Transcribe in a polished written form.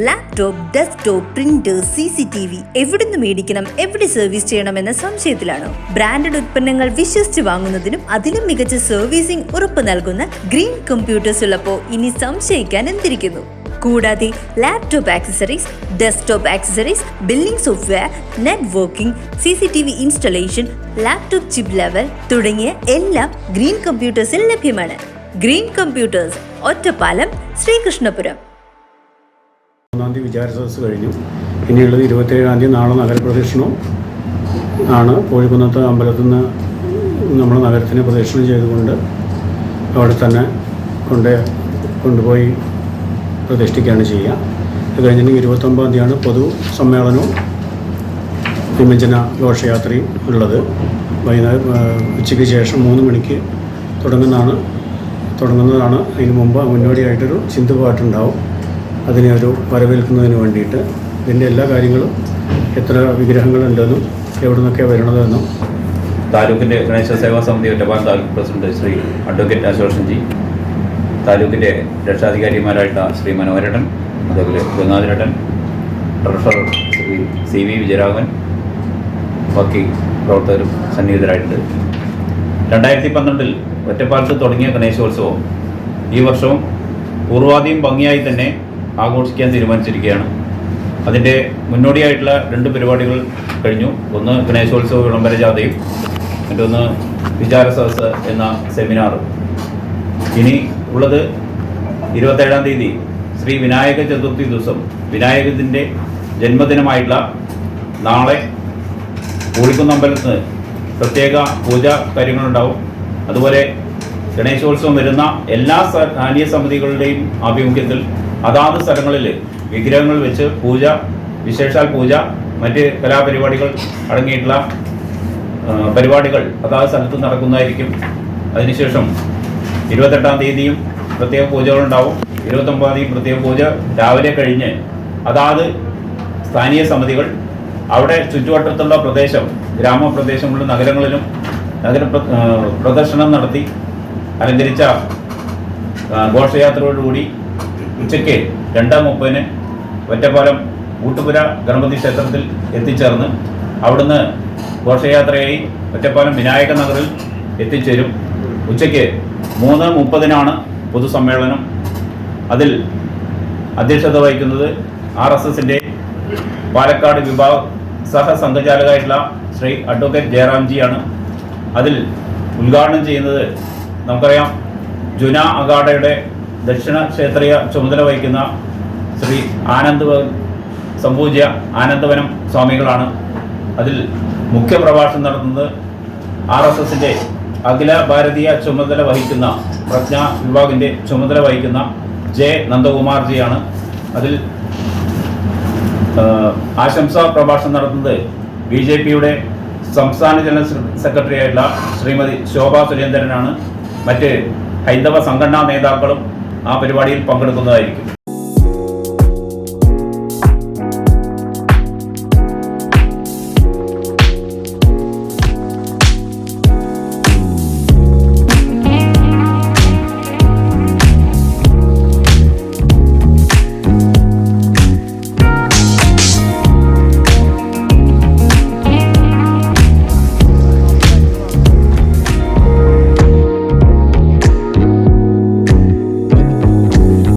Laptop, desktop, printer, CCTV എവിടുന്ന് മേടിക്കണം, എവിടെ സർവീസ് ചെയ്യണമെന്ന സംശയത്തിലാണോ? ബ്രാൻഡഡ് ഉൽപ്പന്നങ്ങൾ വിശ്വസിച്ച് വാങ്ങുന്നതിനും അതിലും മികച്ച സർവീസിംഗ് ഉറപ്പ് നൽകുന്ന ഗ്രീൻ കമ്പ്യൂട്ടേഴ്സ് ഉള്ളപ്പോൾ ഇനി സംശയിക്കാൻ എന്തിരിക്കുന്നു? കൂടാതെ laptop accessories, desktop accessories, billing software, networking, CCTV installation, laptop chip level തുടങ്ങിയ എല്ലാം ഗ്രീൻ കമ്പ്യൂട്ടേഴ്സിൽ ലഭ്യമാണ്. Green computers, Ottapalam, Sreekrishnapuram. 1 വിചാര സദസ്സ് കഴിഞ്ഞു. ഇനിയുള്ളത് 27 നാളെ നഗരപ്രദക്ഷിണവും ആണ്. കോഴിക്കുന്നത്ത് അമ്പലത്തിൽ നിന്ന് നമ്മുടെ നഗരത്തിനെ പ്രദക്ഷിണം ചെയ്തുകൊണ്ട് അവിടെ തന്നെ കൊണ്ടുപോയി പ്രതിഷ്ഠിക്കുകയാണ് ചെയ്യുക. അത് കഴിഞ്ഞിട്ടുണ്ടെങ്കിൽ 29 പൊതു സമ്മേളനവും വിമഞ്ജന ഘോഷയാത്രയും ഉള്ളത്. വൈകുന്നേരം ഉച്ചയ്ക്ക് ശേഷം 3 മണിക്ക് തുടങ്ങുന്നതാണ്. അതിന് മുമ്പ് മുന്നോടിയായിട്ടൊരു ചിന്തുപാട്ടുണ്ടാവും. അതിനെ ഒരു വരവേൽക്കുന്നതിന് വേണ്ടിയിട്ട് ഇതിൻ്റെ എല്ലാ കാര്യങ്ങളും, എത്ര വിഗ്രഹങ്ങളുണ്ടെന്നും എവിടെ നിന്നൊക്കെ വരണതെന്നും താലൂക്കിൻ്റെ ഗണേശ സേവാ സമിതി ഒറ്റപ്പാലം താലൂക്ക് പ്രസിഡന്റ് ശ്രീ അഡ്വക്കേറ്റ് അശോഷൻജി, താലൂക്കിൻ്റെ രക്ഷാധികാരിമാരായിട്ടുള്ള ശ്രീ മനോഹരേട്ടൻ, അതേപോലെ ഗംഗാധരേട്ടൻ, ട്രഷറർ ശ്രീ CV വിജയരാഘവൻ, ബാക്കി പ്രവർത്തകരും സന്നിഹിതരായിട്ടുണ്ട്. 2012 ഒറ്റപ്പാലത്ത് തുടങ്ങിയ ഗണേശോത്സവം ഈ വർഷവും പൂർവാധികം ഭംഗിയായി തന്നെ ആഘോഷിക്കാൻ തീരുമാനിച്ചിരിക്കുകയാണ്. അതിൻ്റെ മുന്നോടിയായിട്ടുള്ള 2 പരിപാടികൾ കഴിഞ്ഞു. ഒന്ന് ഗണേശോത്സവ വിളംബര ജാഥയും മറ്റൊന്ന് വിചാര സദസ്സ് എന്ന സെമിനാർ. ഇനി ഉള്ളത് 27 തീയതി ശ്രീ വിനായക ചതുർത്ഥി ദിവസം, വിനായകത്തിൻ്റെ ജന്മദിനമായിട്ടുള്ള നാളെ കോഴിക്കുന്നമ്പലത്ത് പ്രത്യേക പൂജാ കാര്യങ്ങളുണ്ടാവും. അതുപോലെ ഗണേശോത്സവം വരുന്ന എല്ലാ സ്ഥാനീയ സമിതികളുടെയും ആഭിമുഖ്യത്തിൽ അതാത് സ്ഥലങ്ങളിൽ വിഗ്രഹങ്ങൾ വെച്ച് പൂജ, വിശേഷാൽ പൂജ, മറ്റ് കലാപരിപാടികൾ അടങ്ങിയിട്ടുള്ള പരിപാടികൾ അതാത് സ്ഥലത്ത് നടക്കുന്നതായിരിക്കും. അതിനുശേഷം 28 തീയതിയും പ്രത്യേക പൂജകളുണ്ടാവും. 29 തീയതി പ്രത്യേക പൂജ രാവിലെ കഴിഞ്ഞ് അതാത് സ്ഥാനീയ സമിതികൾ അവിടെ ചുറ്റുവട്ടത്തുള്ള പ്രദേശം, ഗ്രാമപ്രദേശങ്ങളിലും നഗരങ്ങളിലും പ്രദർശനം നടത്തി അലങ്കരിച്ച ഘോഷയാത്രയോടുകൂടി ഉച്ചയ്ക്ക് 2:30 ഒറ്റപ്പാലം ഊട്ടുപുര ഗണപതി ക്ഷേത്രത്തിൽ എത്തിച്ചേർന്ന് അവിടുന്ന് ഘോഷയാത്രയായി ഒറ്റപ്പാലം വിനായക നഗറിൽ എത്തിച്ചേരും. ഉച്ചയ്ക്ക് 3:30 പൊതുസമ്മേളനം. അതിൽ അധ്യക്ഷത വഹിക്കുന്നത് RSSൻ്റെ പാലക്കാട് വിഭാഗ സഹസംഘചാലകമായിട്ടുള്ള ശ്രീ അഡ്വക്കേറ്റ് ജയറാംജിയാണ്. അതിൽ ഉദ്ഘാടനം ചെയ്യുന്നത് നമുക്കറിയാം, ജുന അഖാഡയുടെ ദക്ഷിണ ക്ഷേത്രീയ ചുമതല വഹിക്കുന്ന ശ്രീ സംപൂജ്യ ആനന്ദവനം സ്വാമികളാണ്. അതിൽ മുഖ്യ പ്രഭാഷണം നടത്തുന്നത് RSSൻ്റെ അഖില ഭാരതീയ ചുമതല വഹിക്കുന്ന പ്രജ്ഞാ വിഭാഗിൻ്റെ ചുമതല വഹിക്കുന്ന J. നന്ദകുമാർജിയാണ്. അതിൽ ആശംസാ പ്രഭാഷണം നടത്തുന്നത് BJPയുടെ സംസ്ഥാന ജനറൽ സെക്രട്ടറി ആയിട്ടുള്ള ശ്രീമതി ശോഭ സുരേന്ദ്രനാണ്. മറ്റ് ഹൈന്ദവ സംഘടനാ നേതാക്കളും ആ പരിപാടിയിൽ പങ്കെടുക്കുന്നതായിരിക്കും.